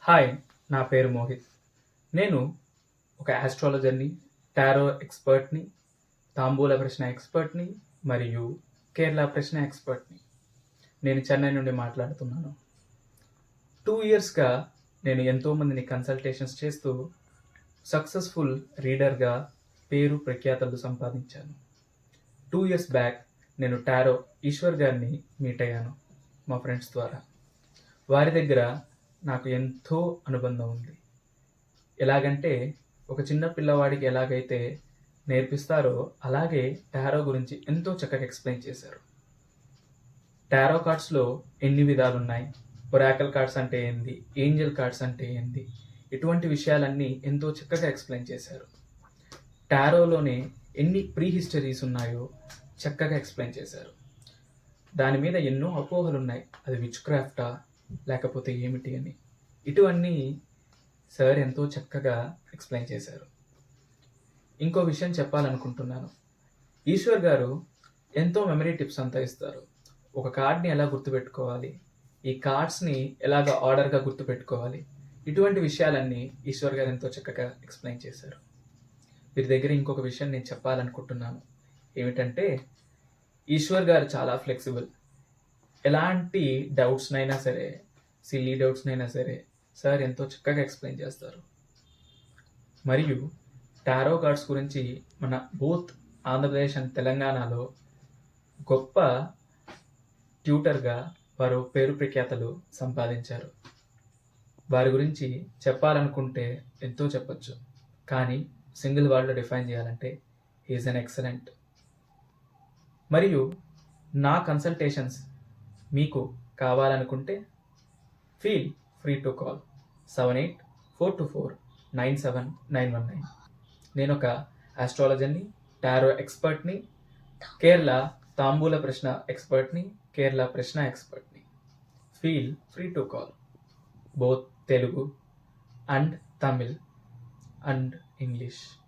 Hi, నా పేరు మోహిత్. నేను ఒక ఆస్ట్రాలజర్‌ని, టారో ఎక్స్‌పర్ట్‌ని, తాంబూల ప్రశ్న ఎక్స్‌పర్ట్‌ని మరియు కేరళ ప్రశ్న ఎక్స్‌పర్ట్‌ని. నేను చెన్నై నుండి మాట్లాడుతున్నాను. 2 ఇయర్స్‌గా నేను ఎంతోమందిని కన్సల్టేషన్స్ చేస్తూ సక్సెస్‌ఫుల్ రీడర్‌గా పేరు ప్రఖ్యాతలు సంపాదించాను. 2 ఇయర్స్ బ్యాక్ నేను టారో ఈశ్వర్ గారిని మీట్ అయ్యాను మా ఫ్రెండ్స్ ద్వారా. వారి దగ్గర నాకు ఎంతో అనుబంధం ఉంది. ఎలాగంటే ఒక చిన్న పిల్లవాడికి ఎలాగైతే నేర్పిస్తారో అలాగే టారో గురించి ఎంతో చక్కగా ఎక్స్‌ప్లెయిన్ చేశారు. టారో కార్డ్స్‌లో ఎన్ని విధాలున్నాయి, ఒరాకిల్ కార్డ్స్ అంటే ఏంది, ఏంజెల్ కార్డ్స్ అంటే ఏంది, ఇటువంటి విషయాలన్నీ ఎంతో చక్కగా ఎక్స్‌ప్లెయిన్ చేశారు. టారోలోనే ఎన్ని ప్రీ హిస్టరీస్ ఉన్నాయో చక్కగా ఎక్స్‌ప్లెయిన్ చేశారు. దాని మీద ఎన్నో అపోహలున్నాయి. అది విచ్ క్రాఫ్టా లేకపోతే ఏమిటి అని. ఇటువన్నీ సార్ ఎంతో చక్కగా ఎక్స్‌ప్లెయిన్ చేశారు. ఇంకో విషయం చెప్పాలనుకుంటున్నాను. ఈశ్వర్ గారు ఎంతో మెమరీ టిప్స్ అంతా ఇస్తారు. ఒక కార్డ్‌ని ఎలా గుర్తుపెట్టుకోవాలి, ఈ కార్డ్స్‌ని ఎలాగా ఆర్డర్‌గా గుర్తుపెట్టుకోవాలి, ఇటువంటి విషయాలన్నీ ఈశ్వర్ గారు ఎంతో చక్కగా ఎక్స్‌ప్లెయిన్ చేశారు. వీరి దగ్గర ఇంకొక విషయం నేను చెప్పాలనుకుంటున్నాను. ఏమిటంటే ఈశ్వర్ గారు చాలా ఫ్లెక్సిబుల్. ఎలాంటి డౌట్స్‌నైనా సరే, సిల్లీ డౌట్స్‌నైనా సరే సార్ ఎంతో చక్కగా ఎక్స్‌ప్లెయిన్ చేస్తారు. మరియు టారో కార్డ్స్ గురించి మన బోత్ ఆంధ్రప్రదేశ్ అండ్ తెలంగాణలో గొప్ప ట్యూటర్‌గా వారు పేరు ప్రఖ్యాతలు సంపాదించారు. వారి గురించి చెప్పాలనుకుంటే ఎంతో చెప్పొచ్చు. కానీ సింగిల్ వర్డ్‌లో డిఫైన్ చేయాలంటే హి ఈజ్ ఎన్ ఎక్సలెంట్. మరియు నా కన్సల్టేషన్స్ మీకు కావాలనుకుంటే ఫీల్ ఫ్రీ టు కాల్ 7842497919. నేను ఒక ఆస్ట్రాలజర్‌ని, టారో ఎక్స్‌పర్ట్‌ని, కేరళ తాంబూల ప్రశ్న ఎక్స్‌పర్ట్‌ని, కేరళ ప్రశ్న ఎక్స్‌పర్ట్‌ని. Feel free to call both Telugu and Tamil and English.